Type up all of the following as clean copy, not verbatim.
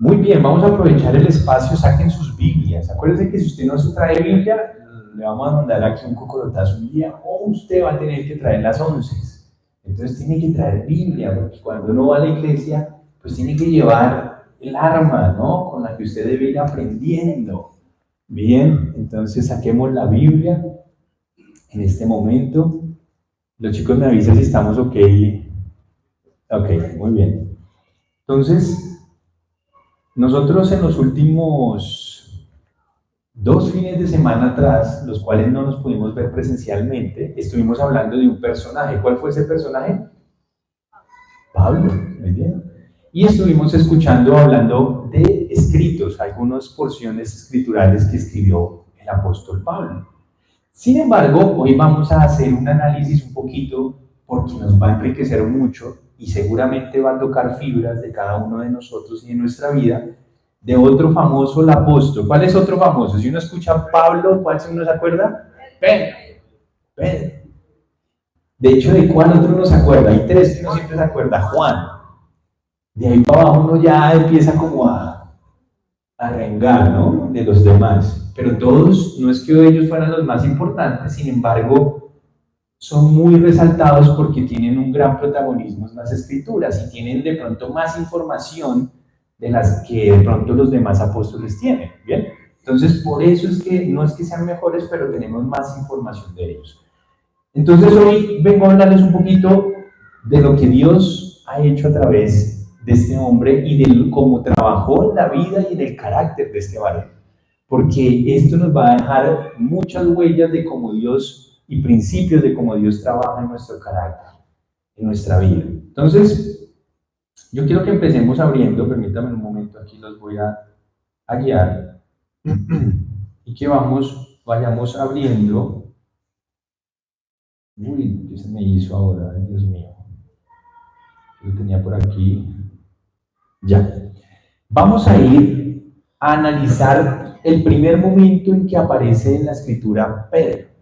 Muy bien, vamos a aprovechar el espacio, saquen sus Biblias. Acuérdense que si usted no se trae Biblia, le vamos a mandar aquí un cocorotazo un día, o usted va a tener que traer las 11. Entonces tiene que traer Biblia, porque cuando uno va a la iglesia, pues tiene que llevar el arma, ¿no? Con la que usted debe ir aprendiendo. Bien, entonces saquemos la Biblia en este momento. Los chicos me avisan si estamos ok. Ok, muy bien. Entonces, nosotros en los últimos 2 fines de semana atrás, los cuales no nos pudimos ver presencialmente, estuvimos hablando de un personaje. ¿Cuál fue ese personaje? Pablo, muy bien. Y estuvimos hablando de escritos, algunas porciones escriturales que escribió el apóstol Pablo. Sin embargo, hoy vamos a hacer un análisis un poquito, porque nos va a enriquecer mucho y seguramente va a tocar fibras de cada uno de nosotros y de nuestra vida, de otro famoso, el apóstol. ¿Cuál es otro famoso? Si uno escucha Pablo, ¿cuál se nos acuerda? Pedro. De hecho, ¿de cuál otro no se acuerda? Hay 3 que uno siempre se acuerda. Juan. De ahí para abajo uno ya empieza como a rengar, ¿no? De los demás. Pero todos, no es que ellos fueran los más importantes, sin embargo, son muy resaltados porque tienen un gran protagonismo en las escrituras y tienen de pronto más información de las que de pronto los demás apóstoles tienen, ¿bien? Entonces, por eso es que no es que sean mejores, pero tenemos más información de ellos. Entonces, hoy vengo a hablarles un poquito de lo que Dios ha hecho a través de este hombre y de cómo trabajó en la vida y en el carácter de este varón. Porque esto nos va a dejar muchas huellas de cómo Dios y principios de cómo Dios trabaja en nuestro carácter, en nuestra vida. Entonces, yo quiero que empecemos abriendo, permítanme un momento, aquí los voy a guiar, y que vayamos abriendo. Uy, ¿qué se me hizo ahora? Dios mío. Lo tenía por aquí. Ya. Vamos a ir a analizar el primer momento en que aparece en la escritura Pedro.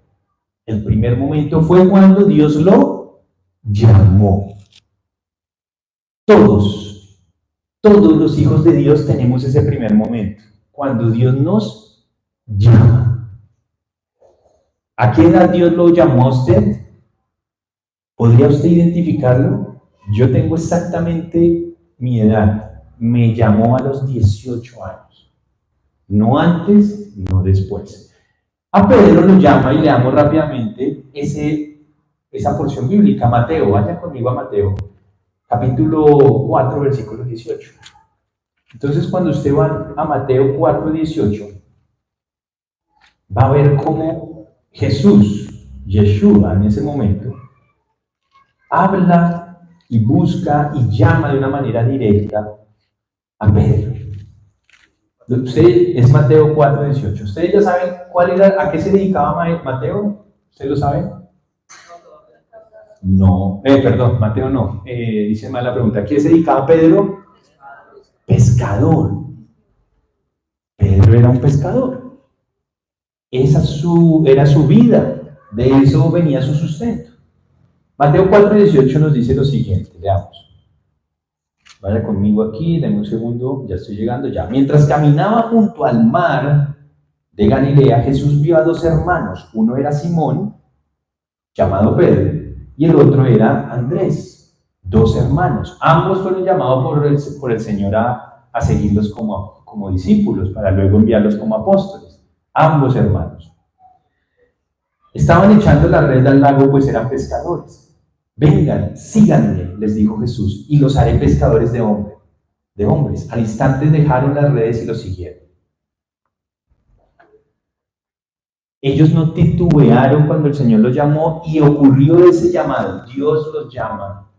El primer momento fue cuando Dios lo llamó. Todos los hijos de Dios tenemos ese primer momento, cuando Dios nos llama. ¿A qué edad Dios lo llamó a usted? ¿Podría usted identificarlo? Yo tengo exactamente mi edad. Me llamó a los 18 años. No antes, no después. A Pedro lo llama y leamos rápidamente esa porción bíblica. Mateo, vaya conmigo a Mateo, capítulo 4, versículo 18. Entonces, cuando usted va a Mateo 4, 18, va a ver cómo Jesús, Yeshua, en ese momento, habla y busca y llama de una manera directa a Pedro. Usted es Mateo 4, 18. ¿Ustedes ya saben a qué se dedicaba Mateo? ¿Usted lo sabe? No, perdón, Mateo no. Dice mal la pregunta. ¿A qué se dedicaba Pedro? Pescador. Pedro era un pescador. Esa era su vida. De eso venía su sustento. Mateo 4, 18 nos dice lo siguiente. Veamos. Vaya conmigo aquí, denme un segundo, ya estoy llegando ya. Mientras caminaba junto al mar de Galilea, Jesús vio a 2 hermanos. Uno era Simón, llamado Pedro, y el otro era Andrés. 2 hermanos. Ambos fueron llamados por el Señor a seguirlos como discípulos, para luego enviarlos como apóstoles. Ambos hermanos. Estaban echando la red al lago, pues eran pescadores. Vengan, síganme, les dijo Jesús, y los haré pescadores de hombres. Al instante dejaron las redes y los siguieron. Ellos no titubearon cuando el Señor los llamó y ocurrió ese llamado. Dios los llama.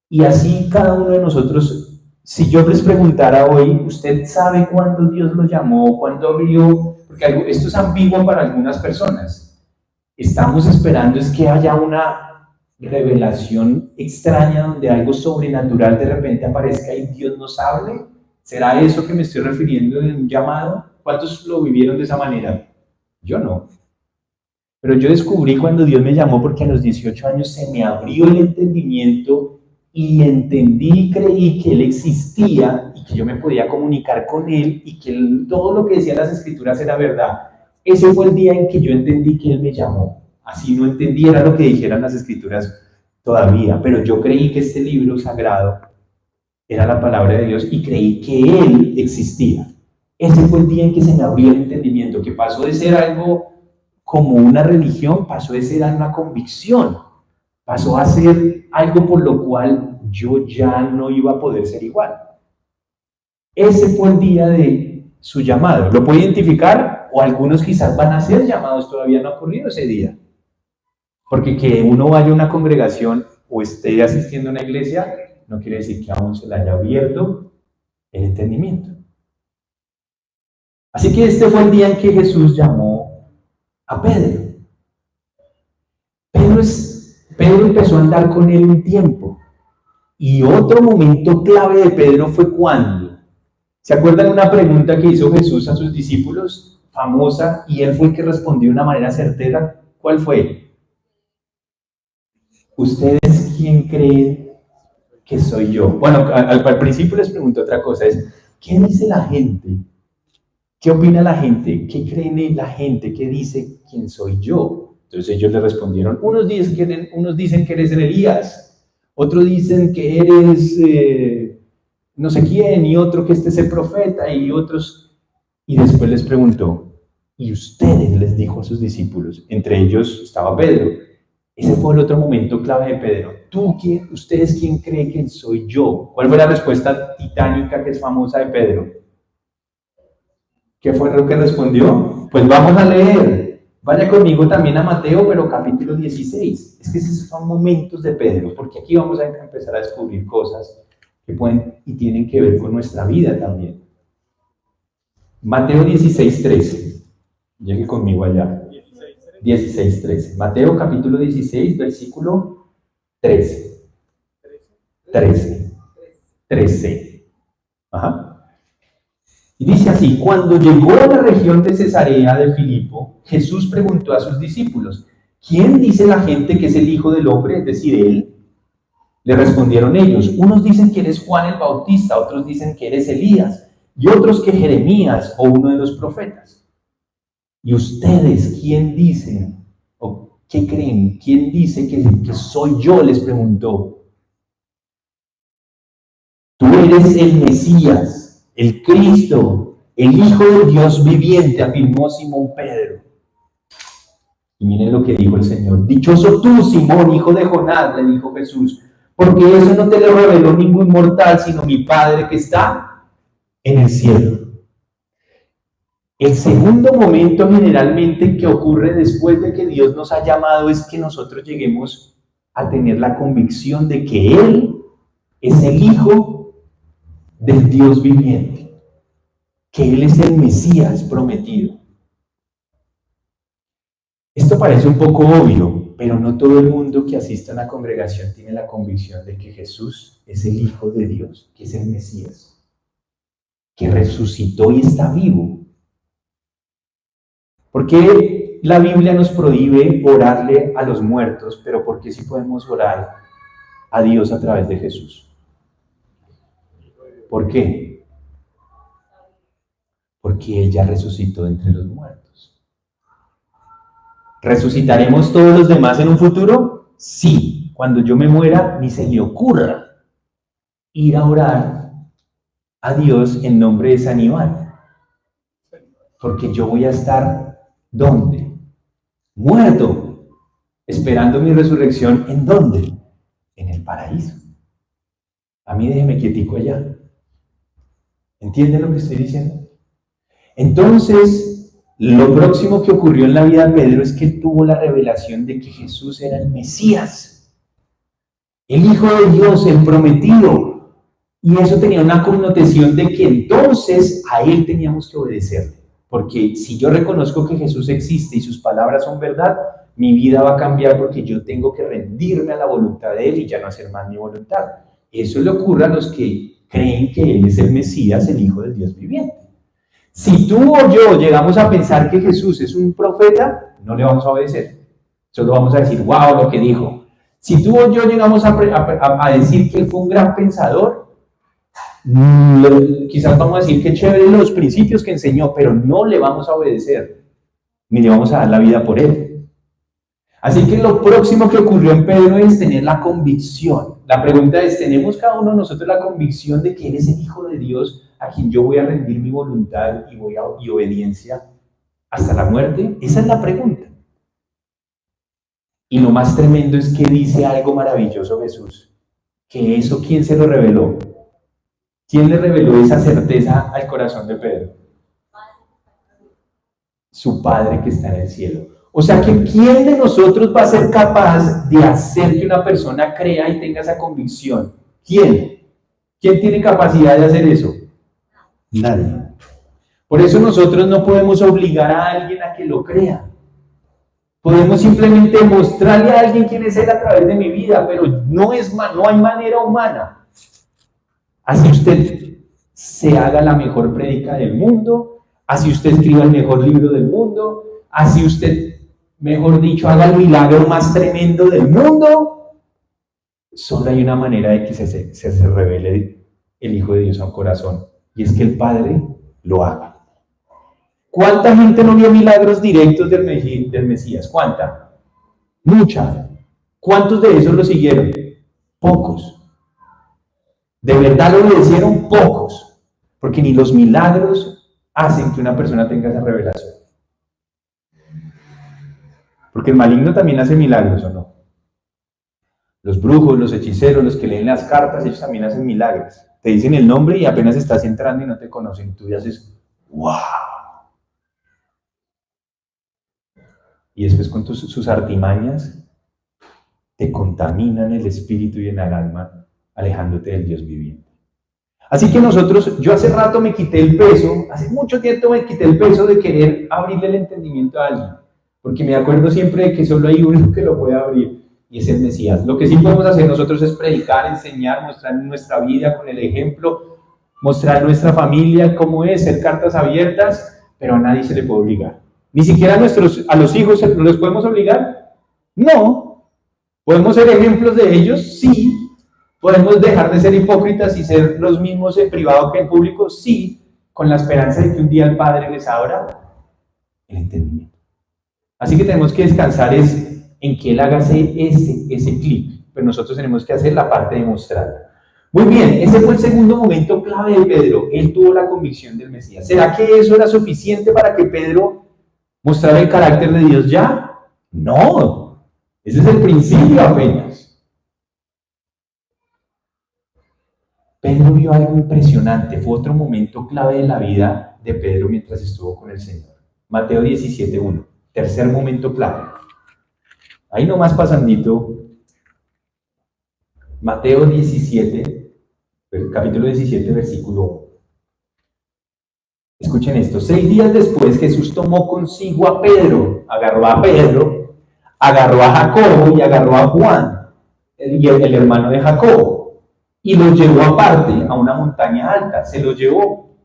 Y así cada uno de nosotros, si yo les preguntara hoy, ¿usted sabe cuándo Dios los llamó? ¿Cuándo abrió? Porque esto es ambiguo para algunas personas. Estamos esperando es que haya una revelación extraña donde algo sobrenatural de repente aparezca y Dios nos hable. ¿Será eso que me estoy refiriendo en un llamado? ¿Cuántos lo vivieron de esa manera? Yo no. Pero yo descubrí cuando Dios me llamó, porque a los 18 años se me abrió el entendimiento y entendí y creí que Él existía y que yo me podía comunicar con Él y que todo lo que decían las Escrituras era verdad. Ese fue el día en que yo entendí que Él me llamó. Así no entendiera lo que dijeran las Escrituras todavía, pero yo creí que este libro sagrado era la palabra de Dios y creí que Él existía. Ese fue el día en que se me abrió el entendimiento, que pasó de ser algo como una religión, pasó de ser una convicción, pasó a ser algo por lo cual yo ya no iba a poder ser igual. Ese fue el día de su llamado. ¿Lo puede identificar? O algunos quizás van a ser llamados, todavía no ha ocurrido ese día. Porque que uno vaya a una congregación o esté asistiendo a una iglesia, no quiere decir que aún se le haya abierto el entendimiento. Así que este fue el día en que Jesús llamó a Pedro. Pedro empezó a andar con él un tiempo. Y otro momento clave de Pedro fue cuando. ¿Se acuerdan una pregunta que hizo Jesús a sus discípulos? Famosa, y él fue el que respondió de una manera certera. ¿Cuál fue? ¿Ustedes quién creen que soy yo? Bueno, al principio les pregunto otra cosa, ¿qué dice la gente? ¿Qué opina la gente? ¿Qué cree la gente? ¿Qué dice quién soy yo? Entonces ellos le respondieron, unos dicen que eres Elías, otros dicen que eres no sé quién, y otro que este es el profeta, y otros. Y después les preguntó, y ustedes, les dijo a sus discípulos, entre ellos estaba Pedro. Ese fue el otro momento clave de Pedro. ¿Ustedes quién cree que soy yo? ¿Cuál fue la respuesta titánica que es famosa de Pedro? ¿Qué fue lo que respondió? Pues vamos a leer. Vaya conmigo también a Mateo, pero capítulo 16. Es que esos son momentos de Pedro, porque aquí vamos a empezar a descubrir cosas que pueden y tienen que ver con nuestra vida también. Mateo 16:13. Llegue conmigo allá. 16:13. Mateo capítulo 16, versículo 13. 13. Ajá. Y dice así, cuando llegó a la región de Cesarea de Filipo, Jesús preguntó a sus discípulos, ¿quién dice la gente que es el Hijo del Hombre, es decir, él? Le respondieron ellos, unos dicen que eres Juan el Bautista, otros dicen que eres Elías, y otros que Jeremías o uno de los profetas. ¿Y ustedes quién dicen, o qué creen, quién dice que soy yo? Les preguntó. Tú eres el Mesías, el Cristo, el Hijo del Dios viviente, afirmó Simón Pedro. Y miren lo que dijo el Señor. Dichoso tú, Simón, hijo de Jonás, le dijo Jesús, porque eso no te lo reveló ningún mortal, sino mi Padre que está en el cielo. El segundo momento generalmente que ocurre después de que Dios nos ha llamado es que nosotros lleguemos a tener la convicción de que Él es el Hijo del Dios viviente, que Él es el Mesías prometido. Esto parece un poco obvio, pero no todo el mundo que asiste a una congregación tiene la convicción de que Jesús es el Hijo de Dios, que es el Mesías, que resucitó y está vivo. ¿Por qué la Biblia nos prohíbe orarle a los muertos, pero por qué sí podemos orar a Dios a través de Jesús? ¿Por qué? Porque ella resucitó entre los muertos. ¿Resucitaremos todos los demás en un futuro? Sí. Cuando yo me muera, ni se le ocurra ir a orar a Dios en nombre de San Iván. Porque yo voy a estar, ¿dónde? Muerto. Esperando mi resurrección, ¿en dónde? En el paraíso. A mí déjeme quietico allá. ¿Entienden lo que estoy diciendo? Entonces, lo próximo que ocurrió en la vida de Pedro es que él tuvo la revelación de que Jesús era el Mesías, el Hijo de Dios, el prometido. Y eso tenía una connotación de que entonces a Él teníamos que obedecerle. Porque si yo reconozco que Jesús existe y sus palabras son verdad, mi vida va a cambiar porque yo tengo que rendirme a la voluntad de Él y ya no hacer más mi voluntad. Eso le ocurre a los que creen que Él es el Mesías, el Hijo del Dios viviente. Si tú o yo llegamos a pensar que Jesús es un profeta, no le vamos a obedecer. Solo vamos a decir, wow, lo que dijo. Si tú o yo llegamos a decir que Él fue un gran pensador, Quizás vamos a decir que chévere los principios que enseñó, pero no le vamos a obedecer, ni le vamos a dar la vida por él. Así que lo próximo que ocurrió en Pedro es tener la convicción. La pregunta es, ¿tenemos cada uno de nosotros la convicción de que Él es el Hijo de Dios a quien yo voy a rendir mi voluntad y obediencia hasta la muerte? Esa es la pregunta. Y lo más tremendo es que dice algo maravilloso Jesús, que eso, ¿quién se lo reveló? ¿Quién le reveló esa certeza al corazón de Pedro? Su Padre que está en el cielo. O sea que ¿quién de nosotros va a ser capaz de hacer que una persona crea y tenga esa convicción? ¿Quién? ¿Quién tiene capacidad de hacer eso? Nadie. Por eso nosotros no podemos obligar a alguien a que lo crea. Podemos simplemente mostrarle a alguien quién es Él a través de mi vida, pero no hay manera humana. Así usted se haga la mejor prédica del mundo, así usted escriba el mejor libro del mundo, así usted, mejor dicho, haga el milagro más tremendo del mundo, solo hay una manera de que se revele el Hijo de Dios a un corazón, y es que el Padre lo haga. ¿Cuánta gente no vio milagros directos del Mesías? ¿Cuánta? Mucha. ¿Cuántos de esos lo siguieron? Pocos. ¿De verdad lo obedecieron? Pocos. Porque ni los milagros hacen que una persona tenga esa revelación. Porque el maligno también hace milagros, ¿o no? Los brujos, los hechiceros, los que leen las cartas, ellos también hacen milagros. Te dicen el nombre y apenas estás entrando y no te conocen. Tú ya haces, ¡wow! Y después con sus artimañas te contaminan el espíritu y en el alma, alejándote del Dios viviente. Así que yo hace rato me quité el peso, hace mucho tiempo me quité el peso de querer abrirle el entendimiento a alguien, porque me acuerdo siempre de que solo hay uno que lo puede abrir, y es el Mesías. Lo que sí podemos hacer nosotros es predicar, enseñar, mostrar nuestra vida con el ejemplo, mostrar nuestra familia cómo es, ser cartas abiertas, pero a nadie se le puede obligar. Ni siquiera a los hijos los podemos obligar. No. ¿Podemos ser ejemplos de ellos? Sí. ¿Podemos dejar de ser hipócritas y ser los mismos en privado que en público? Sí, con la esperanza de que un día el Padre les abra el entendimiento. Así que tenemos que descansar en que Él haga ese clic, pero nosotros tenemos que hacer la parte de mostrarlo. Muy bien, ese fue el segundo momento clave de Pedro. Él tuvo la convicción del Mesías. ¿Será que eso era suficiente para que Pedro mostrara el carácter de Dios ya? No, ese es el principio apenas. Pedro vio algo impresionante, fue otro momento clave de la vida de Pedro mientras estuvo con el Señor. Mateo 17:1, tercer momento clave. Ahí nomás pasandito, Mateo 17, capítulo 17, versículo 1. Escuchen esto, 6 días después Jesús tomó consigo a Pedro, agarró a Jacobo y agarró a Juan, el hermano de Jacobo. Y los llevó aparte a una montaña alta, se los llevó.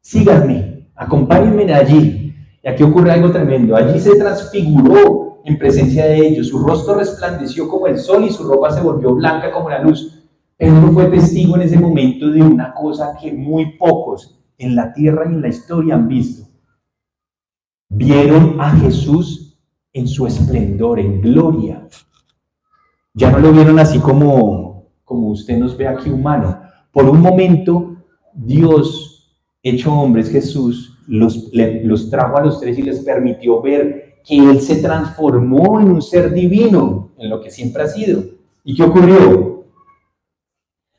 Síganme, acompáñenme allí. Y aquí ocurre algo tremendo. Allí se transfiguró en presencia de ellos. Su rostro resplandeció como el sol y su ropa se volvió blanca como la luz. Pedro fue testigo en ese momento de una cosa que muy pocos en la tierra y en la historia han visto. Vieron a Jesús en su esplendor, en gloria. Ya no lo vieron así como usted nos ve aquí humano. Por un momento, Dios, hecho hombres, Jesús, los trajo a los tres y les permitió ver que Él se transformó en un ser divino, en lo que siempre ha sido. ¿Y qué ocurrió?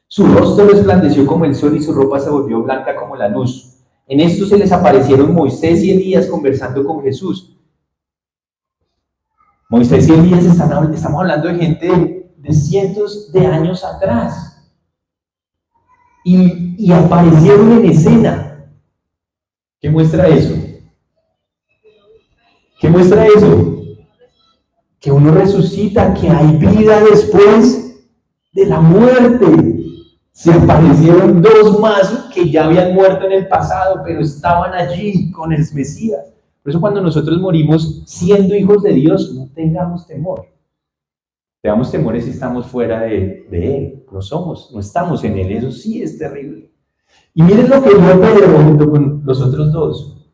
Su rostro resplandeció como el sol y su ropa se volvió blanca como la luz. En esto se les aparecieron Moisés y Elías conversando con Jesús. Moisés y Elías estamos hablando de gente de cientos de años atrás. Y aparecieron en escena. ¿Qué muestra eso? ¿Qué muestra eso? Que uno resucita, que hay vida después de la muerte. Se aparecieron dos más que ya habían muerto en el pasado, pero estaban allí con el Mesías. Por eso cuando nosotros morimos siendo hijos de Dios, no tengamos temor. Tengamos temores si estamos fuera de Él. No estamos en Él. Eso sí es terrible. Y miren lo que vio Pedro junto con los otros dos.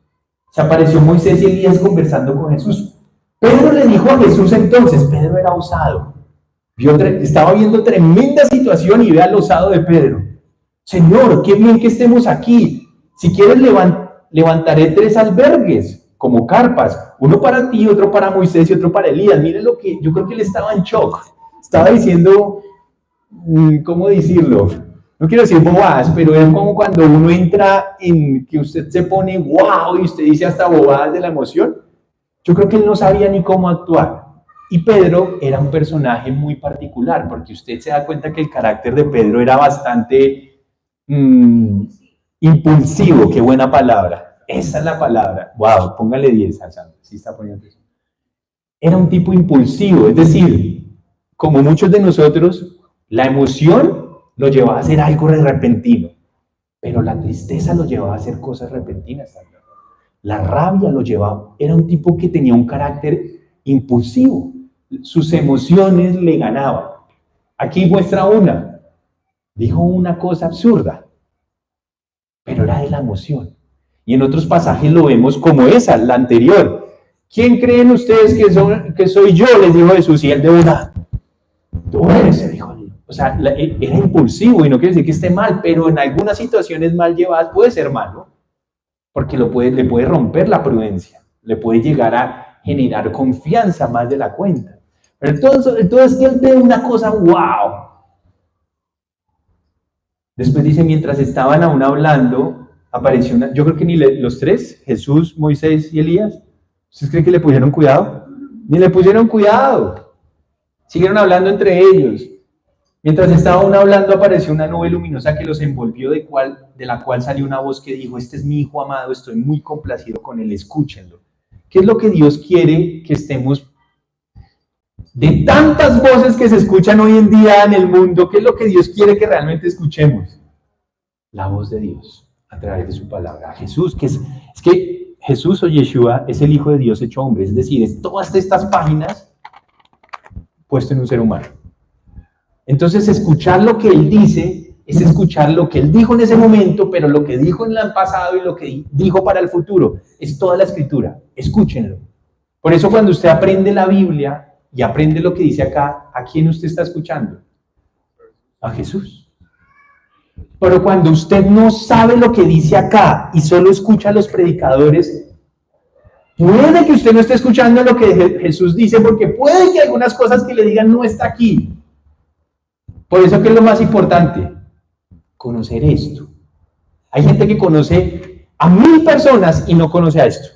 Se apareció Moisés y Elías conversando con Jesús. Pedro le dijo a Jesús entonces, Pedro era osado. Estaba viendo tremenda situación y ve al osado de Pedro. Señor, qué bien que estemos aquí. Si quieres levantaré 3 albergues como carpas, uno para ti, otro para Moisés y otro para Elías. Miren lo que yo creo que él estaba en shock. Estaba diciendo, ¿cómo decirlo? No quiero decir bobadas, pero es como cuando uno entra en que usted se pone wow y usted dice hasta bobadas de la emoción. Yo creo que él no sabía ni cómo actuar. Y Pedro era un personaje muy particular, porque usted se da cuenta que el carácter de Pedro era bastante impulsivo. Qué buena palabra. Esa es la palabra. Wow, póngale 10 al santo. Sí está poniendo eso. Era un tipo impulsivo, es decir, como muchos de nosotros, la emoción lo llevaba a hacer algo repentino, pero la tristeza lo llevaba a hacer cosas repentinas también. La rabia lo llevaba, era un tipo que tenía un carácter impulsivo, sus emociones le ganaban. Aquí muestra una, dijo una cosa absurda, pero era de la emoción. Y en otros pasajes lo vemos como esa, la anterior. ¿Quién creen ustedes que soy yo? Les dijo Jesús, y él de una, tú eres, se dijo. O sea, era impulsivo y no quiere decir que esté mal, pero en algunas situaciones mal llevadas puede ser malo, porque le puede romper la prudencia, le puede llegar a generar confianza más de la cuenta. Pero entonces él ve una cosa, wow. Después dice, mientras estaban aún hablando, apareció una, yo creo que ni los 3, Jesús, Moisés y Elías, ¿ustedes creen que le pusieron cuidado? Ni le pusieron cuidado. Siguieron hablando entre ellos. Mientras estaba aún hablando, apareció una nube luminosa que los envolvió, de la cual salió una voz que dijo, este es mi hijo amado, estoy muy complacido con él, escúchenlo. ¿Qué es lo que Dios quiere que estemos? De tantas voces que se escuchan hoy en día en el mundo, ¿qué es lo que Dios quiere que realmente escuchemos? La voz de Dios, a través de su palabra. Jesús, es que Jesús o Yeshua es el Hijo de Dios hecho hombre, es decir, es todas estas páginas puesto en un ser humano. Entonces, escuchar lo que Él dice es escuchar lo que Él dijo en ese momento, pero lo que dijo en el pasado y lo que dijo para el futuro. Es toda la Escritura. Escúchenlo. Por eso cuando usted aprende la Biblia y aprende lo que dice acá, ¿a quién usted está escuchando? A Jesús. Pero cuando usted no sabe lo que dice acá y solo escucha a los predicadores, puede que usted no esté escuchando lo que Jesús dice, porque puede que algunas cosas que le digan no está aquí. Por eso, ¿qué es lo más importante? Conocer esto. Hay gente que conoce a 1000 personas y no conoce a esto.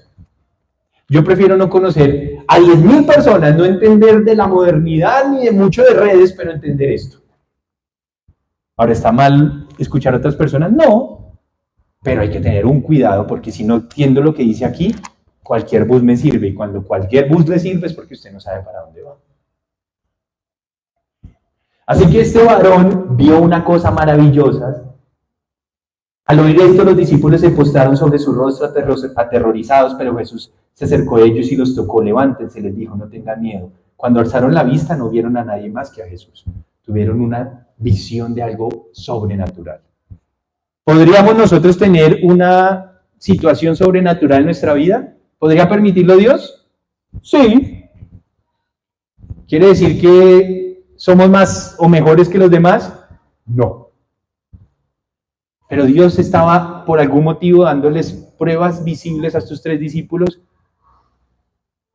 Yo prefiero no conocer a 10.000 personas, no entender de la modernidad ni de mucho de redes, pero entender esto. Ahora, ¿está mal escuchar a otras personas? No, pero hay que tener un cuidado, porque si no entiendo lo que dice aquí, cualquier bus me sirve, y cuando cualquier bus le sirve es porque usted no sabe para dónde va. Así que este varón vio una cosa maravillosa. Al oír esto, los discípulos se postraron sobre su rostro aterrorizados, pero Jesús se acercó a ellos y los tocó. Levántense, les dijo, no tengan miedo. Cuando alzaron la vista, no vieron a nadie más que a Jesús. Tuvieron una visión de algo sobrenatural. ¿Podríamos nosotros tener una situación sobrenatural en nuestra vida? ¿Podría permitirlo Dios? Sí. ¿Quiere decir que somos más o mejores que los demás? No. Pero Dios estaba por algún motivo dándoles pruebas visibles a estos 3 discípulos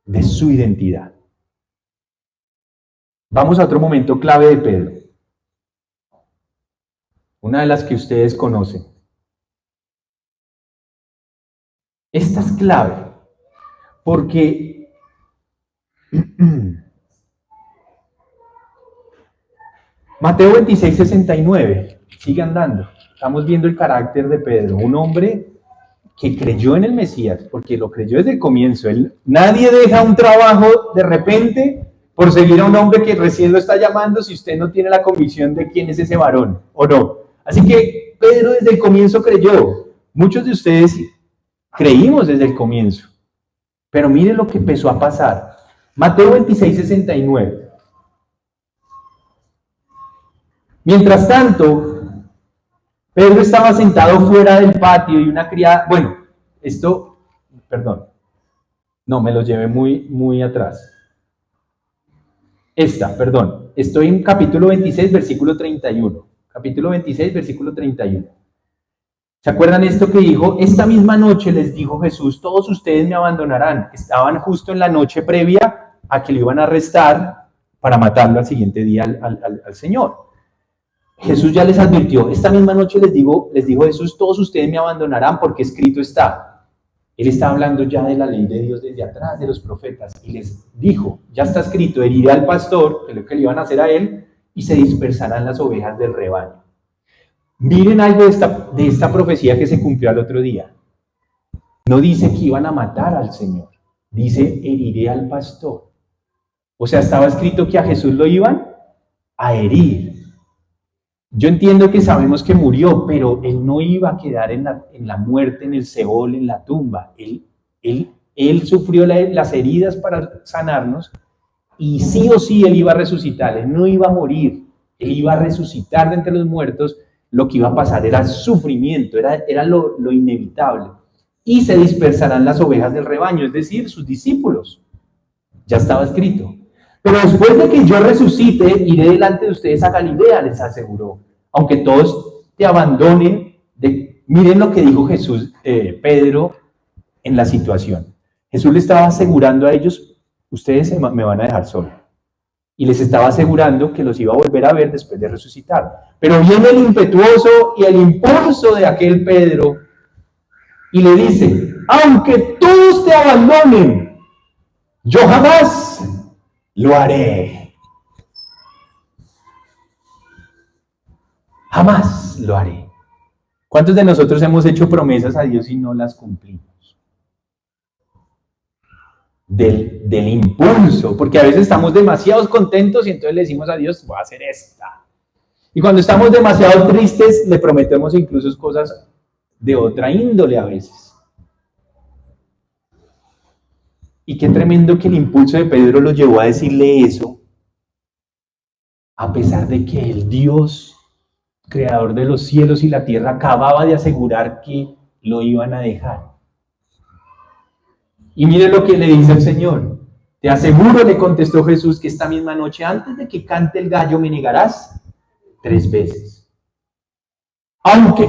de su identidad. Vamos a otro momento clave de Pedro. Una de las que ustedes conocen. Esta es clave porque Mateo 26, 69, sigue andando. Estamos viendo el carácter de Pedro, un hombre que creyó en el Mesías, porque lo creyó desde el comienzo. Nadie deja un trabajo de repente por seguir a un hombre que recién lo está llamando si usted no tiene la convicción de quién es ese varón, o no. Así que Pedro desde el comienzo creyó. Muchos de ustedes creímos desde el comienzo. Pero mire lo que empezó a pasar. Mateo 26, 69. Mientras tanto, Pedro estaba sentado fuera del patio y una criada, bueno, perdón, no, me lo llevé muy atrás. Perdón, estoy en capítulo 26, versículo 31. Capítulo 26, versículo 31. ¿Se acuerdan esto que dijo? Esta misma noche les dijo Jesús, todos ustedes me abandonarán. Estaban justo en la noche previa a que lo iban a arrestar para matarlo al siguiente día al Señor. Jesús ya les advirtió, esta misma noche les dijo Jesús, todos ustedes me abandonarán porque escrito está. Él está hablando ya de la ley de Dios desde atrás, de los profetas, y les dijo, ya está escrito, heriré al pastor, que es lo que le iban a hacer a él, y se dispersarán las ovejas del rebaño. Miren algo de esta profecía que se cumplió al otro día. No dice que iban a matar al Señor, dice heriré al pastor. O sea, estaba escrito que a Jesús lo iban a herir. Yo entiendo que sabemos que murió, pero él no iba a quedar en la muerte, en el Seol, en la tumba. Él sufrió las heridas para sanarnos y sí o sí él iba a resucitar, él no iba a morir, él iba a resucitar de entre los muertos. Lo que iba a pasar era sufrimiento, era lo inevitable. Y se dispersarán las ovejas del rebaño, es decir, sus discípulos. Ya estaba escrito. Pero después de que yo resucite, iré delante de ustedes a Galilea, les aseguró. Aunque todos te abandonen, miren lo que dijo Pedro en la situación. Jesús le estaba asegurando a ellos, ustedes me van a dejar solo. Y les estaba asegurando que los iba a volver a ver después de resucitar. Pero viene el impetuoso y el impulso de aquel Pedro y le dice, aunque todos te abandonen, yo jamás lo haré. Jamás lo haré. ¿Cuántos de nosotros hemos hecho promesas a Dios y no las cumplimos? Del impulso, porque a veces estamos demasiado contentos y entonces le decimos a Dios, voy a hacer esta. Y cuando estamos demasiado tristes, le prometemos incluso cosas de otra índole a veces. Y qué tremendo que el impulso de Pedro lo llevó a decirle eso, a pesar de que el Dios, creador de los cielos y la tierra, acababa de asegurar que lo iban a dejar. Y mire lo que le dice el Señor. Te aseguro, le contestó Jesús, que esta misma noche, antes de que cante el gallo, me negarás 3 veces.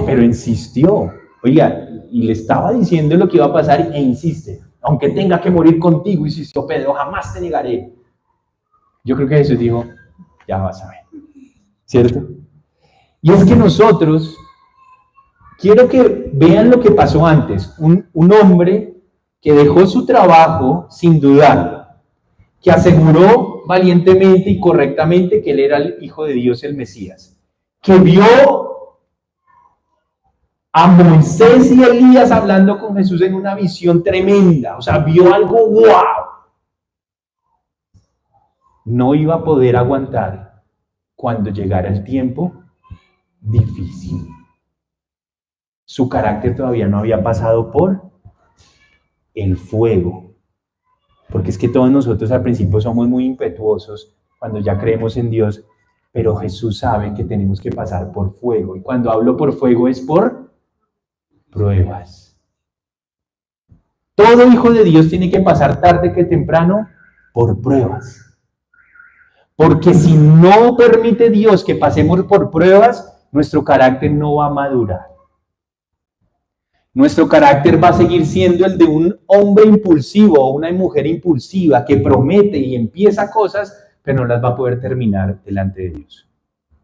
Pero insistió. Oiga, y le estaba diciendo lo que iba a pasar e insiste. Aunque tenga que morir contigo, insistió Pedro, jamás te negaré. Yo creo que Jesús dijo, ya vas a ver. ¿Cierto? Y es que nosotros, quiero que vean lo que pasó antes. Un hombre que dejó su trabajo sin dudar, que aseguró valientemente y correctamente que él era el Hijo de Dios, el Mesías, que vio a Moisés y Elías hablando con Jesús en una visión tremenda, o sea, vio algo ¡wow! No iba a poder aguantar cuando llegara el tiempo difícil. Su carácter todavía no había pasado por el fuego. Porque es que todos nosotros al principio somos muy impetuosos cuando ya creemos en Dios, pero Jesús sabe que tenemos que pasar por fuego. Y cuando hablo por fuego es por pruebas. Todo hijo de Dios tiene que pasar tarde que temprano por pruebas. Porque si no permite Dios que pasemos por pruebas, nuestro carácter no va a madurar. Nuestro carácter va a seguir siendo el de un hombre impulsivo o una mujer impulsiva que promete y empieza cosas, pero no las va a poder terminar delante de Dios.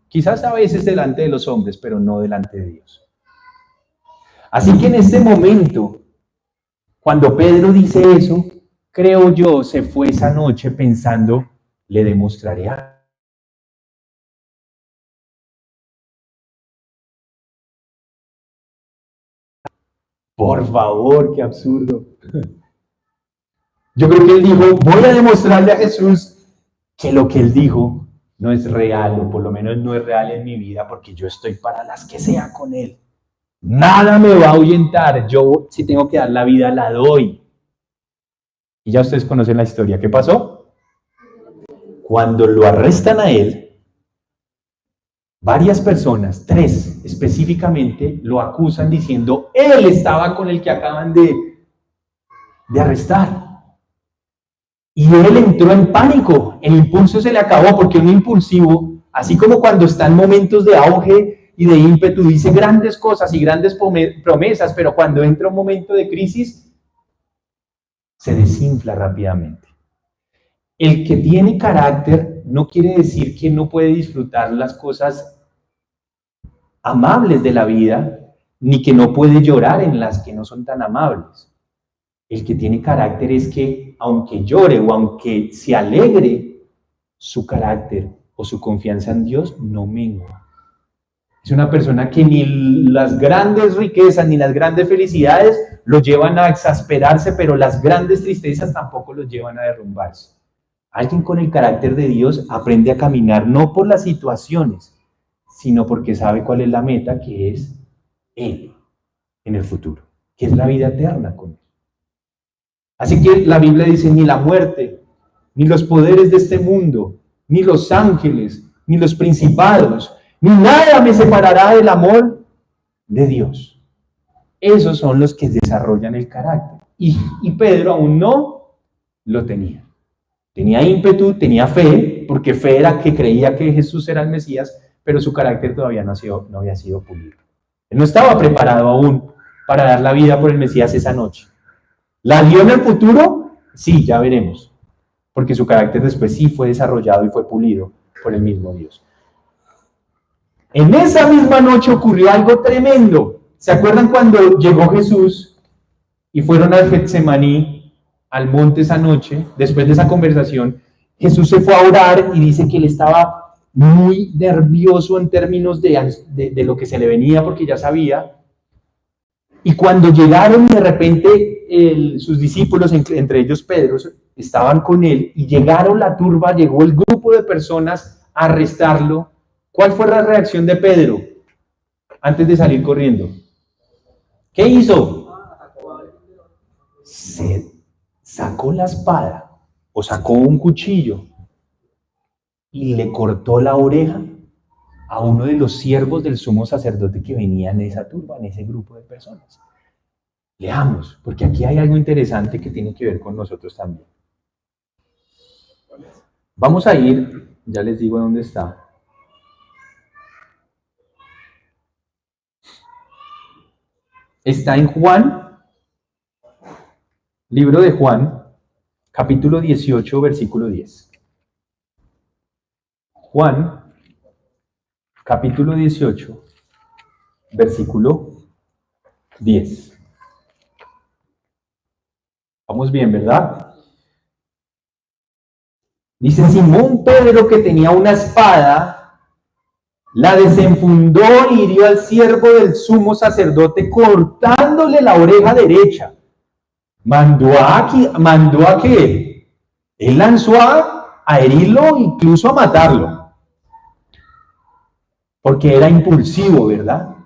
Quizás a veces delante de los hombres, pero no delante de Dios. Así que en este momento, cuando Pedro dice eso, creo yo, se fue esa noche pensando, le demostraré algo. Por favor, qué absurdo. Yo creo que él dijo, voy a demostrarle a Jesús que lo que él dijo no es real, o por lo menos no es real en mi vida, porque yo estoy para las que sea con él. Nada me va a ahuyentar, yo si tengo que dar la vida, la doy. Y ya ustedes conocen la historia. ¿Qué pasó? Cuando lo arrestan a él, varias personas, 3 específicamente, lo acusan diciendo, él estaba con el que acaban de arrestar. Y él entró en pánico, el impulso se le acabó, porque un impulsivo, así como cuando está en momentos de auge y de ímpetu, dice grandes cosas y grandes promesas, pero cuando entra un momento de crisis, se desinfla rápidamente. El que tiene carácter no quiere decir que no puede disfrutar las cosas amables de la vida, ni que no puede llorar en las que no son tan amables. El que tiene carácter es que, aunque llore o aunque se alegre, su carácter o su confianza en Dios no mengua. Es una persona que ni las grandes riquezas ni las grandes felicidades lo llevan a exasperarse, pero las grandes tristezas tampoco los llevan a derrumbarse. Alguien con el carácter de Dios aprende a caminar no por las situaciones, sino porque sabe cuál es la meta, que es Él en el futuro, que es la vida eterna con Él. Así que la Biblia dice, ni la muerte, ni los poderes de este mundo, ni los ángeles, ni los principados, ni nada me separará del amor de Dios. Esos son los que desarrollan el carácter. Y Pedro aún no lo tenía. Tenía ímpetu, tenía fe, porque fe era que creía que Jesús era el Mesías, pero su carácter todavía no había sido pulido. Él no estaba preparado aún para dar la vida por el Mesías esa noche. ¿La dio en el futuro? Sí, ya veremos. Porque su carácter después sí fue desarrollado y fue pulido por el mismo Dios. En esa misma noche ocurrió algo tremendo. ¿Se acuerdan cuando llegó Jesús y fueron al Getsemaní, al monte esa noche? Después de esa conversación, Jesús se fue a orar y dice que él estaba muy nervioso en términos de lo que se le venía, porque ya sabía. Y cuando llegaron, de repente sus discípulos, entre ellos Pedro, estaban con él, y llegaron la turba, llegó el grupo de personas a arrestarlo. ¿Cuál fue la reacción de Pedro antes de salir corriendo? ¿Qué hizo? Se sacó la espada o sacó un cuchillo y le cortó la oreja a uno de los siervos del sumo sacerdote que venía en esa turba, en ese grupo de personas. Leamos, porque aquí hay algo interesante que tiene que ver con nosotros también. Vamos a ir, ya les digo dónde está. Está en Juan, libro de Juan, capítulo 18, versículo 10. Juan, capítulo 18, versículo 10. Vamos bien, ¿verdad? Dice, Simón Pedro, que tenía una espada, la desenfundó y hirió al siervo del sumo sacerdote, cortándole la oreja derecha. Mandó a que él lanzó a herirlo, incluso a matarlo. Porque era impulsivo, ¿verdad?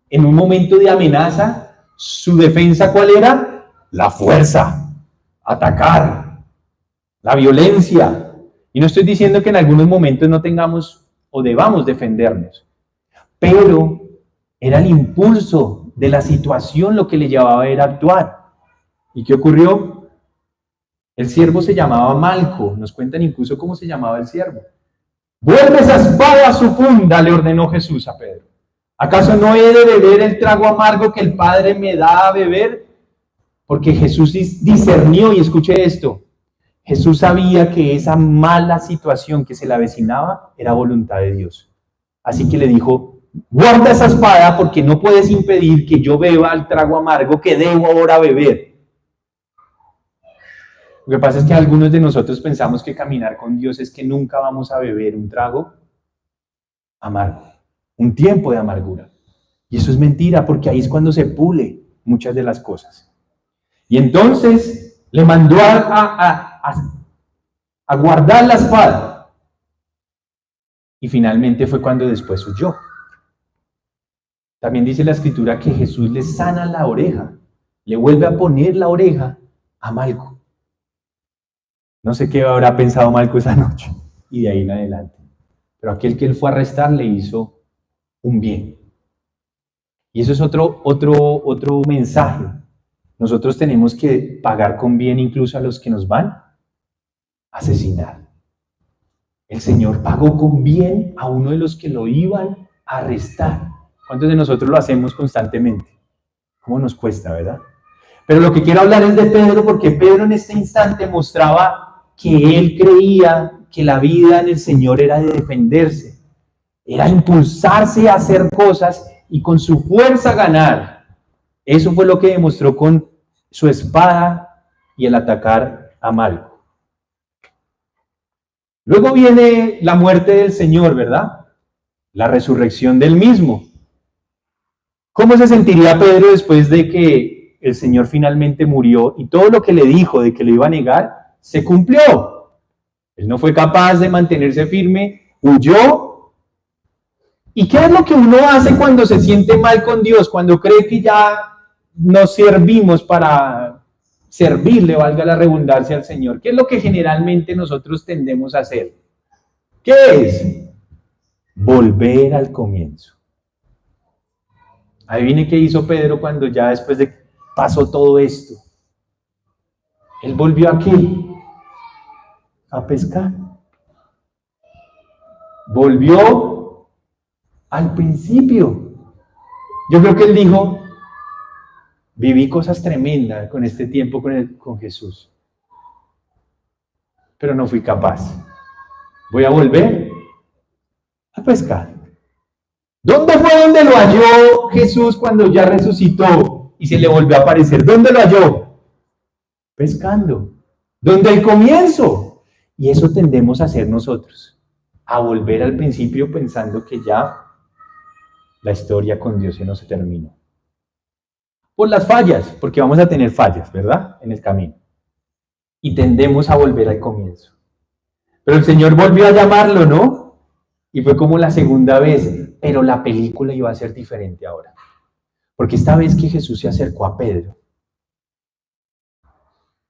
En un momento de amenaza, su defensa, ¿cuál era? La fuerza. Atacar, la violencia. Y no estoy diciendo que en algunos momentos no tengamos o debamos defendernos, pero era el impulso de la situación lo que le llevaba a él a actuar. ¿Y qué ocurrió? El siervo se llamaba Malco. Nos cuentan incluso cómo se llamaba el siervo. Vuelve esa espada a su funda, le ordenó Jesús a Pedro. ¿Acaso no he de beber el trago amargo que el Padre me da a beber? Porque Jesús discernió, y escuche esto, Jesús sabía que esa mala situación que se le avecinaba era voluntad de Dios. Así que le dijo, guarda esa espada porque no puedes impedir que yo beba el trago amargo que debo ahora beber. Lo que pasa es que algunos de nosotros pensamos que caminar con Dios es que nunca vamos a beber un trago amargo, un tiempo de amargura. Y eso es mentira, porque ahí es cuando se pule muchas de las cosas. Y entonces le mandó a guardar la espada. Y finalmente fue cuando después huyó. También dice la escritura que Jesús le sana la oreja, le vuelve a poner la oreja a Malco. No sé qué habrá pensado Malco esa noche y de ahí en adelante. Pero aquel que él fue a arrestar le hizo un bien. Y eso es otro mensaje. Nosotros tenemos que pagar con bien incluso a los que nos van a asesinar. El Señor pagó con bien a uno de los que lo iban a arrestar. ¿Cuántos de nosotros lo hacemos constantemente? ¿Cómo nos cuesta, verdad? Pero lo que quiero hablar es de Pedro, porque Pedro en este instante mostraba que él creía que la vida en el Señor era de defenderse, era impulsarse a hacer cosas y con su fuerza ganar. Eso fue lo que demostró con su espada y el atacar a Malco. Luego viene la muerte del Señor, ¿verdad? La resurrección del mismo. ¿Cómo se sentiría Pedro después de que el Señor finalmente murió y todo lo que le dijo de que lo iba a negar se cumplió? Él no fue capaz de mantenerse firme, huyó. ¿Y qué es lo que uno hace cuando se siente mal con Dios? Cuando cree que ya no servimos para servirle, valga la redundancia, al Señor. ¿Qué es lo que generalmente nosotros tendemos a hacer? ¿Qué es? Volver al comienzo. Adivine qué hizo Pedro cuando ya después de pasó todo esto. Él volvió ¿a qué? A pescar. Volvió al principio. Yo creo que él dijo, viví cosas tremendas con este tiempo con Jesús, pero no fui capaz. Voy a volver a pescar. ¿Dónde fue donde lo halló Jesús cuando ya resucitó y se le volvió a aparecer? ¿Dónde lo halló? Pescando. ¿Dónde el comienzo? Y eso tendemos a hacer nosotros, a volver al principio pensando que ya la historia con Dios se nos terminó. Por las fallas, porque vamos a tener fallas, ¿verdad? En el camino. Y tendemos a volver al comienzo. Pero el Señor volvió a llamarlo, ¿no? Y fue como la segunda vez, pero la película iba a ser diferente ahora. Porque esta vez que Jesús se acercó a Pedro,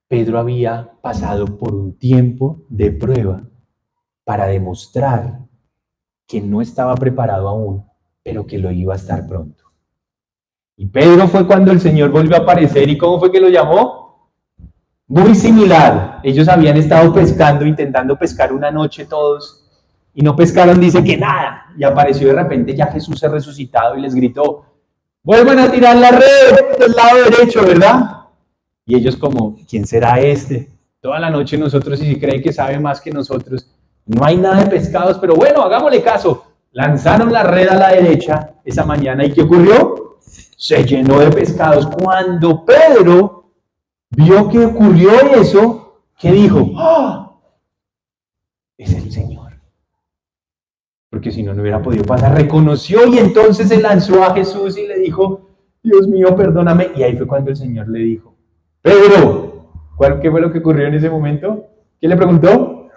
Pedro había pasado por un tiempo de prueba para demostrar que no estaba preparado aún, pero que lo iba a estar pronto. Y Pedro fue cuando el Señor volvió a aparecer. ¿Y cómo fue que lo llamó? Muy similar. Ellos habían estado pescando, intentando pescar una noche todos, y no pescaron, dice que nada. Y apareció de repente ya Jesús resucitado y les gritó, vuelvan a tirar la red del lado derecho, ¿verdad? Y ellos como, ¿quién será este? Toda la noche nosotros, y si cree que sabe más que nosotros, no hay nada de pescados, pero bueno, hagámosle caso. Lanzaron la red a la derecha esa mañana, ¿y qué ocurrió? Se llenó de pescados. Cuando Pedro vio que ocurrió eso, ¿qué dijo? ¡Oh! Es el Señor. Porque si no, no hubiera podido pasar. Reconoció y entonces se lanzó a Jesús y le dijo, Dios mío, perdóname. Y ahí fue cuando el Señor le dijo, Pedro, ¿qué fue lo que ocurrió en ese momento? ¿Qué le preguntó?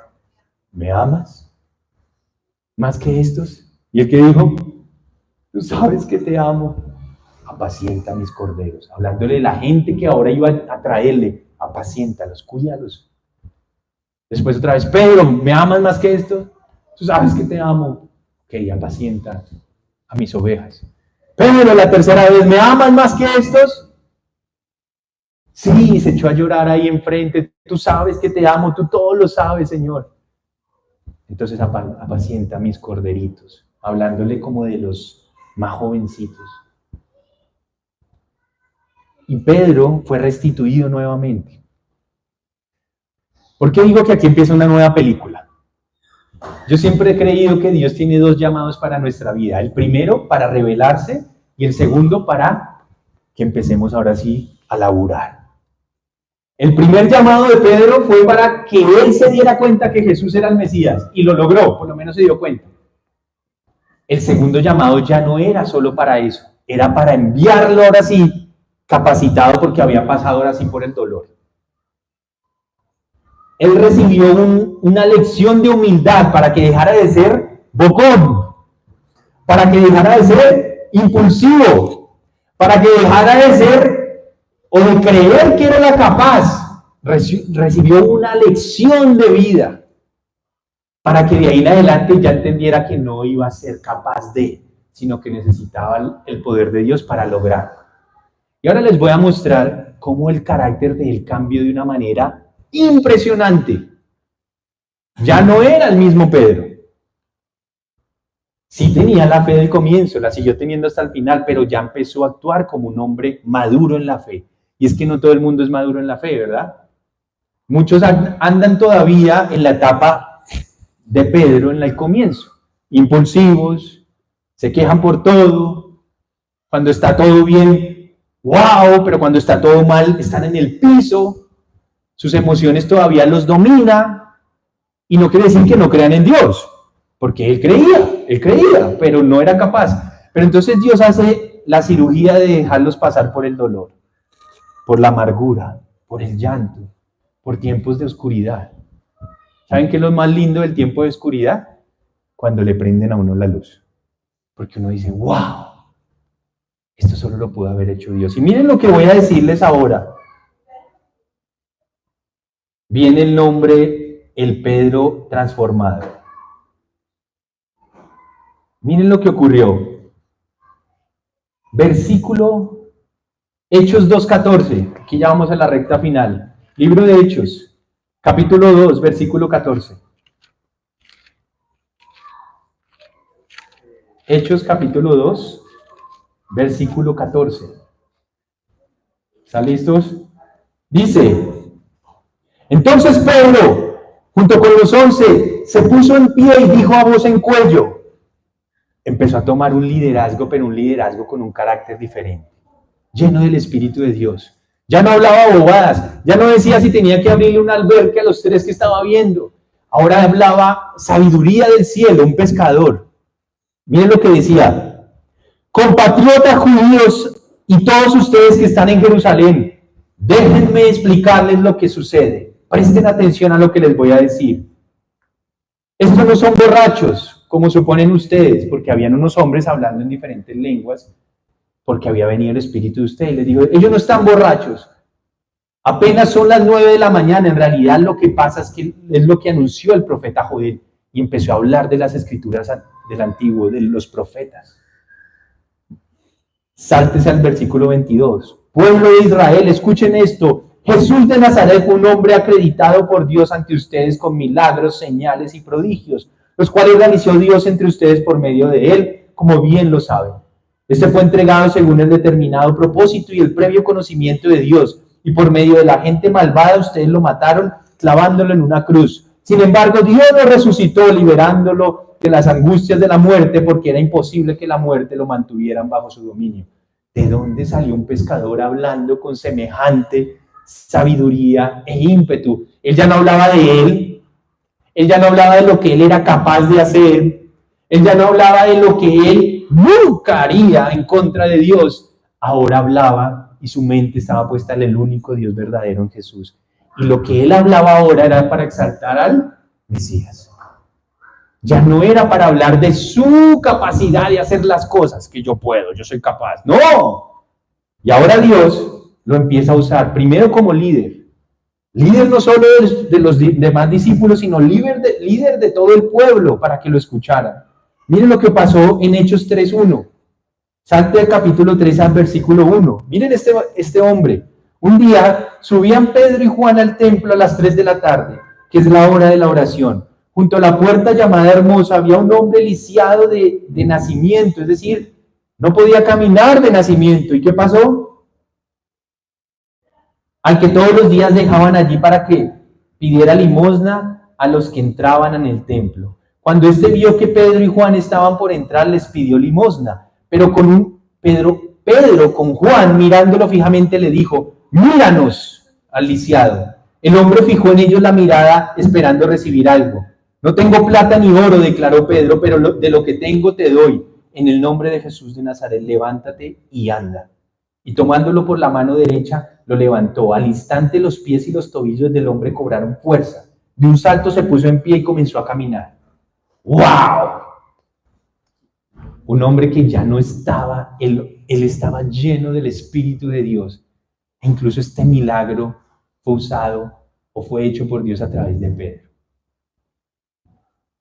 ¿Me amas? ¿Más que estos? Y el que dijo, tú sabes que te amo. Apacienta mis corderos. Hablándole de la gente que ahora iba a traerle. Apaciéntalos, cuídalos. Después otra vez, Pedro, ¿me amas más que esto? Tú sabes que te amo. Ok, apacienta a mis ovejas. Pedro, la tercera vez, ¿me amas más que estos? Sí, se echó a llorar ahí enfrente. Tú sabes que te amo, tú todo lo sabes, Señor. Entonces apacienta a mis corderitos, hablándole como de los más jovencitos. Y Pedro fue restituido nuevamente. ¿Por qué digo que aquí empieza una nueva película? Yo siempre he creído que Dios tiene dos llamados para nuestra vida. El primero para revelarse y el segundo para que empecemos ahora sí a laburar. El primer llamado de Pedro fue para que él se diera cuenta que Jesús era el Mesías y lo logró, por lo menos se dio cuenta. El segundo llamado ya no era solo para eso, era para enviarlo ahora sí capacitado porque había pasado ahora sí por el dolor. Él recibió una lección de humildad para que dejara de ser bocón, para que dejara de ser impulsivo, para que dejara de ser o de creer que era capaz. Recibió una lección de vida para que de ahí en adelante ya entendiera que no iba a ser capaz de, sino que necesitaba el poder de Dios para lograrlo. Y ahora les voy a mostrar cómo el carácter de él cambió de una manera impresionante. Ya no era el mismo Pedro. Sí tenía la fe del comienzo, la siguió teniendo hasta el final, pero ya empezó a actuar como un hombre maduro en la fe. Y es que no todo el mundo es maduro en la fe, ¿verdad? Muchos andan todavía en la etapa de Pedro en el comienzo, impulsivos, se quejan por todo, cuando está todo bien, wow, pero cuando está todo mal, están en el piso, sus emociones todavía los domina, y no quiere decir que no crean en Dios, porque él creía, pero no era capaz. Pero entonces Dios hace la cirugía de dejarlos pasar por el dolor, por la amargura, por el llanto, por tiempos de oscuridad. ¿Saben qué es lo más lindo del tiempo de oscuridad? Cuando le prenden a uno la luz. Porque uno dice, wow, esto solo lo pudo haber hecho Dios. Y miren lo que voy a decirles ahora. Viene el nombre, el Pedro transformado. Miren lo que ocurrió. Versículo, Hechos 2:14. Aquí ya vamos a la recta final. Libro de Hechos, capítulo 2, versículo 14. Hechos capítulo 2, versículo 14. ¿Están listos? Dice, entonces Pedro, junto con los 11, se puso en pie y dijo a voz en cuello. Empezó a tomar un liderazgo, pero un liderazgo con un carácter diferente, lleno del Espíritu de Dios. Ya no hablaba bobadas, ya no decía si tenía que abrirle un albergue a los 3 que estaba viendo. Ahora hablaba sabiduría del cielo, un pescador. Miren lo que decía, compatriotas judíos y todos ustedes que están en Jerusalén, déjenme explicarles lo que sucede. Presten atención a lo que les voy a decir. Estos no son borrachos, como suponen ustedes, porque habían unos hombres hablando en diferentes lenguas, porque había venido el Espíritu de ustedes. Les digo, ellos no están borrachos. Apenas son las 9 de la mañana. En realidad lo que pasa es que es lo que anunció el profeta Joel y empezó a hablar de las escrituras del Antiguo, de los profetas. Sáltese al versículo 22. Pueblo de Israel, escuchen esto. Jesús de Nazaret fue un hombre acreditado por Dios ante ustedes con milagros, señales y prodigios, los cuales realizó Dios entre ustedes por medio de él, como bien lo saben. Este fue entregado según el determinado propósito y el previo conocimiento de Dios, y por medio de la gente malvada ustedes lo mataron clavándolo en una cruz. Sin embargo, Dios lo resucitó, liberándolo de las angustias de la muerte, porque era imposible que la muerte lo mantuvieran bajo su dominio. ¿De dónde salió un pescador hablando con semejante sabiduría e ímpetu? Él ya no hablaba de él ya no hablaba de lo que él era capaz de hacer, él ya no hablaba de lo que él nunca haría en contra de Dios. Ahora hablaba y su mente estaba puesta en el único Dios verdadero, en Jesús. Y lo que él hablaba ahora era para exaltar al Mesías. Ya no era para hablar de su capacidad de hacer las cosas, que yo puedo, yo soy capaz. No. Y ahora Dios lo empieza a usar primero como líder. Líder no solo de los demás discípulos, sino líder de todo el pueblo para que lo escucharan. Miren lo que pasó en Hechos 3:1. Salte al capítulo 3 al versículo 1. Miren este hombre. Un día subían Pedro y Juan al templo a las 3 de la tarde, que es la hora de la oración. Junto a la puerta llamada Hermosa había un hombre lisiado de nacimiento, es decir, no podía caminar de nacimiento. ¿Y qué pasó? Al que todos los días dejaban allí para que pidiera limosna a los que entraban en el templo. Cuando éste vio que Pedro y Juan estaban por entrar, les pidió limosna. Pero Pedro con Juan, mirándolo fijamente, le dijo, míranos al lisiado. El hombre fijó en ellos la mirada, esperando recibir algo. No tengo plata ni oro, declaró Pedro, pero de lo que tengo te doy. En el nombre de Jesús de Nazaret, levántate y anda. Y tomándolo por la mano derecha, lo levantó. Al instante los pies y los tobillos del hombre cobraron fuerza. De un salto se puso en pie y comenzó a caminar. ¡Wow! Un hombre que ya no estaba, él estaba lleno del Espíritu de Dios. E incluso este milagro fue usado o fue hecho por Dios a través de Pedro.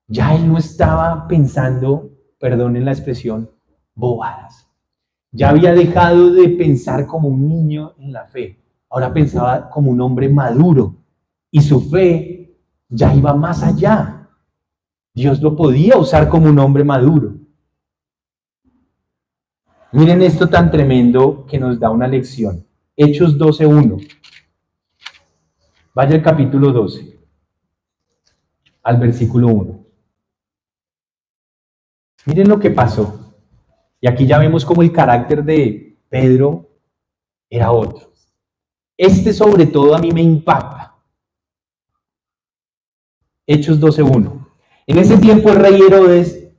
Ya él no estaba pensando, perdonen la expresión, bobadas. Ya había dejado de pensar como un niño en la fe. Ahora pensaba como un hombre maduro. Y su fe ya iba más allá. Dios lo podía usar como un hombre maduro. Miren esto tan tremendo que nos da una lección. Hechos 12:1. Vaya al capítulo 12, al versículo 1. Miren lo que pasó. Y aquí ya vemos cómo el carácter de Pedro era otro. Este sobre todo a mí me impacta. Hechos 12:1. En ese tiempo el rey Herodes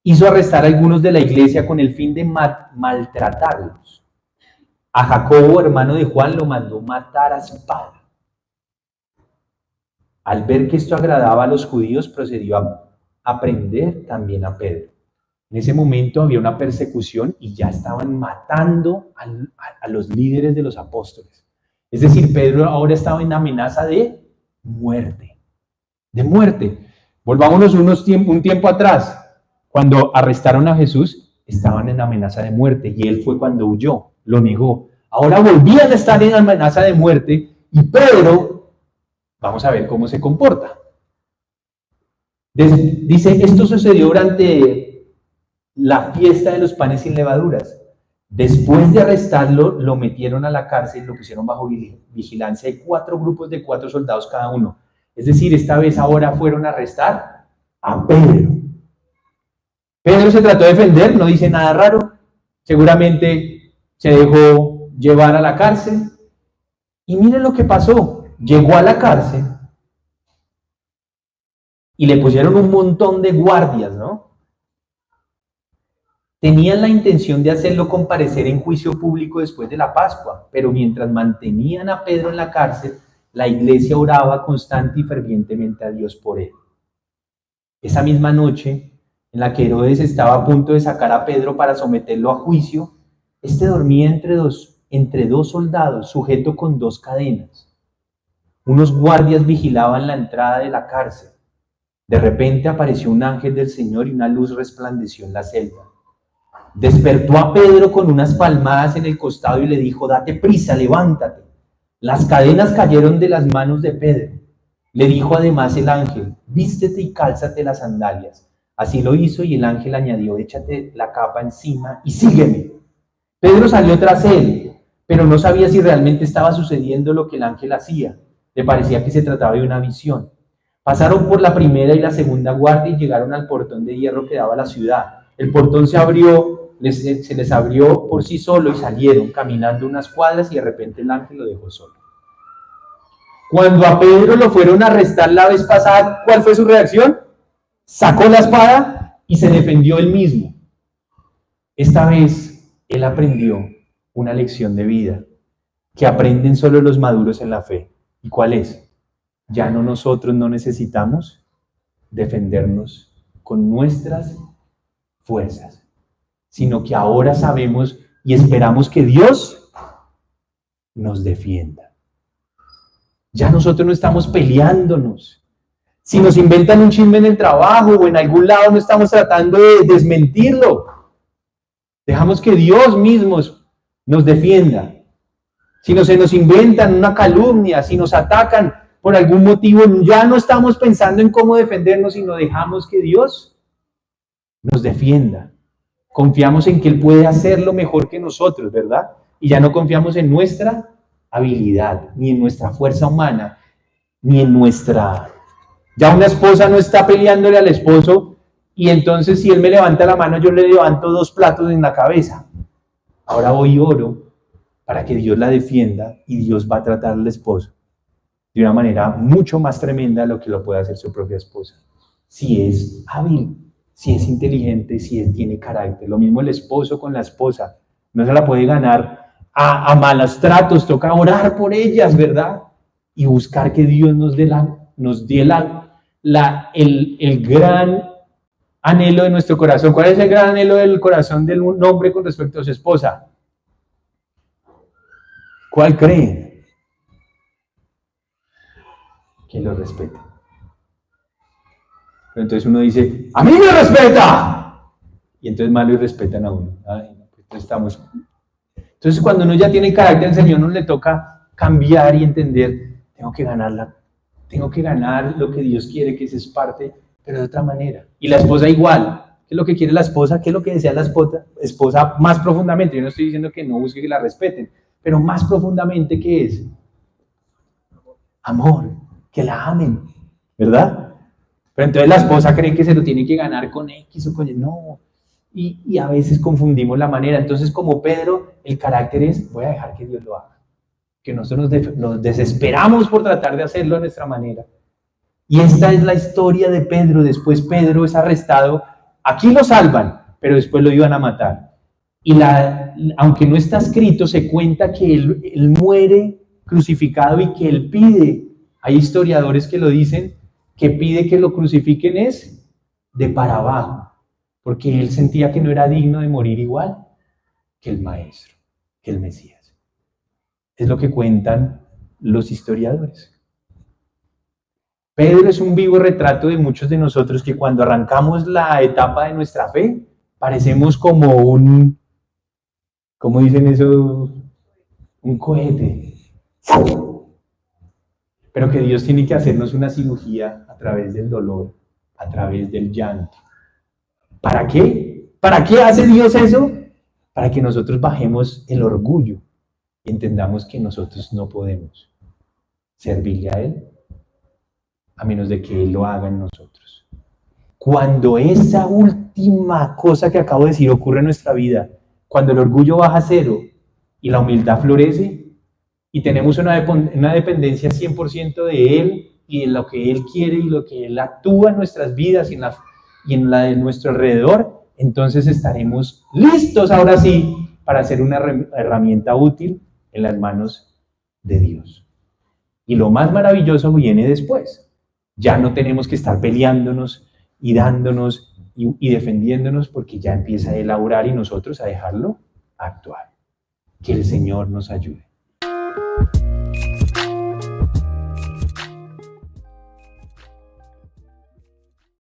hizo arrestar a algunos de la iglesia con el fin de maltratarlos. A Jacobo, hermano de Juan, lo mandó matar a espada. Al ver que esto agradaba a los judíos, procedió a prender también a Pedro. En ese momento había una persecución y ya estaban matando a los líderes de los apóstoles. Es decir, Pedro ahora estaba en amenaza de muerte. De muerte. Volvámonos un tiempo atrás. Cuando arrestaron a Jesús, estaban en amenaza de muerte y él fue cuando huyó, lo negó. Ahora volvían a estar en amenaza de muerte y Pedro, vamos a ver cómo se comporta. Dice, esto sucedió durante la fiesta de los panes sin levaduras. Después de arrestarlo, lo metieron a la cárcel, lo pusieron bajo vigilancia. Hay 4 grupos de 4 soldados cada uno. Es decir, esta vez ahora fueron a arrestar a Pedro. Pedro se trató de defender, no dice nada raro. Seguramente se dejó llevar a la cárcel. Y miren lo que pasó. Llegó a la cárcel y le pusieron un montón de guardias, ¿no? Tenían la intención de hacerlo comparecer en juicio público después de la Pascua, pero mientras mantenían a Pedro en la cárcel, la iglesia oraba constante y fervientemente a Dios por él. Esa misma noche, en la que Herodes estaba a punto de sacar a Pedro para someterlo a juicio, este dormía entre dos soldados, sujeto con 2 cadenas. Unos guardias vigilaban la entrada de la cárcel. De repente apareció un ángel del Señor y una luz resplandeció en la celda. Despertó a Pedro con unas palmadas en el costado y le dijo, date prisa, levántate. Las cadenas cayeron de las manos de Pedro. Le dijo además el ángel, vístete y cálzate las sandalias. Así lo hizo y el ángel añadió, échate la capa encima y sígueme. Pedro salió tras él, pero no sabía si realmente estaba sucediendo lo que el ángel hacía. Le parecía que se trataba de una visión. Pasaron por la primera y la segunda guardia y llegaron al portón de hierro que daba a la ciudad. El portón se abrió, se les abrió por sí solo y salieron caminando unas cuadras y de repente el ángel lo dejó solo. Cuando a Pedro lo fueron a arrestar la vez pasada, ¿cuál fue su reacción? Sacó la espada y se defendió él mismo. Esta vez él aprendió una lección de vida que aprenden solo los maduros en la fe. ¿Y cuál es? Ya nosotros no necesitamos defendernos con nuestras fuerzas, sino que ahora sabemos y esperamos que Dios nos defienda. Ya nosotros no estamos peleándonos. Si nos inventan un chisme en el trabajo o en algún lado, no estamos tratando de desmentirlo. Dejamos que Dios mismo nos defienda. Si no se nos inventan una calumnia, si nos atacan por algún motivo, ya no estamos pensando en cómo defendernos, sino dejamos que Dios nos defienda. Confiamos en que Él puede hacerlo mejor que nosotros, ¿verdad? Y ya no confiamos en nuestra habilidad, ni en nuestra fuerza humana, ni en nuestra... Ya una esposa no está peleándole al esposo y entonces si él me levanta la mano, yo le levanto 2 platos en la cabeza. Ahora voy y oro para que Dios la defienda y Dios va a tratar al esposo de una manera mucho más tremenda de lo que lo puede hacer su propia esposa. Si es hábil, si es inteligente, si tiene carácter. Lo mismo el esposo con la esposa. No se la puede ganar a malos tratos, toca orar por ellas, ¿verdad? Y buscar que Dios nos dé el gran anhelo de nuestro corazón. ¿Cuál es el gran anhelo del corazón de un hombre con respecto a su esposa? ¿Cuál creen? Que lo respete. Pero entonces uno dice, ¡a mí me respeta! y entonces malo y respetan a uno. Ay, no, pues estamos. Entonces cuando uno ya tiene carácter del Señor, uno le toca cambiar y entender, tengo que ganarla, tengo que ganar lo que Dios quiere, que esa es parte, pero de otra manera. Y la esposa igual. ¿Qué es lo que quiere la esposa? ¿Qué es lo que desea la esposa más profundamente? Yo no estoy diciendo que no busque que la respeten, pero más profundamente, ¿qué es? Amor, que la amen, ¿verdad? Pero entonces la esposa cree que se lo tiene que ganar con X o con Y. No, y a veces confundimos la manera. Entonces, como Pedro, el carácter es, voy a dejar que Dios lo haga. Que nosotros nos desesperamos por tratar de hacerlo a nuestra manera. Y esta es la historia de Pedro. Después Pedro es arrestado. Aquí lo salvan, pero después lo iban a matar. Y aunque no está escrito, se cuenta que él muere crucificado y que él pide, hay historiadores que lo dicen, que pide que lo crucifiquen es de para abajo, porque él sentía que no era digno de morir igual que el maestro, que el Mesías. Es lo que cuentan los historiadores. Pedro es un vivo retrato de muchos de nosotros que cuando arrancamos la etapa de nuestra fe, parecemos como ¿cómo dicen eso? Un cohete. Pero que Dios tiene que hacernos una cirugía a través del dolor, a través del llanto. ¿Para qué? ¿Para qué hace Dios eso? Para que nosotros bajemos el orgullo y entendamos que nosotros no podemos servirle a Él a menos de que Él lo haga en nosotros. Cuando esa última cosa que acabo de decir ocurre en nuestra vida, cuando el orgullo baja a cero y la humildad florece y tenemos una dependencia 100% de Él y de lo que Él quiere y lo que Él actúa en nuestras vidas y en la de nuestro alrededor, entonces estaremos listos ahora sí para ser una herramienta útil en las manos de Dios. Y lo más maravilloso viene después. Ya no tenemos que estar peleándonos y dándonos y defendiéndonos porque ya empieza Él a orar y nosotros a dejarlo actuar. Que el Señor nos ayude.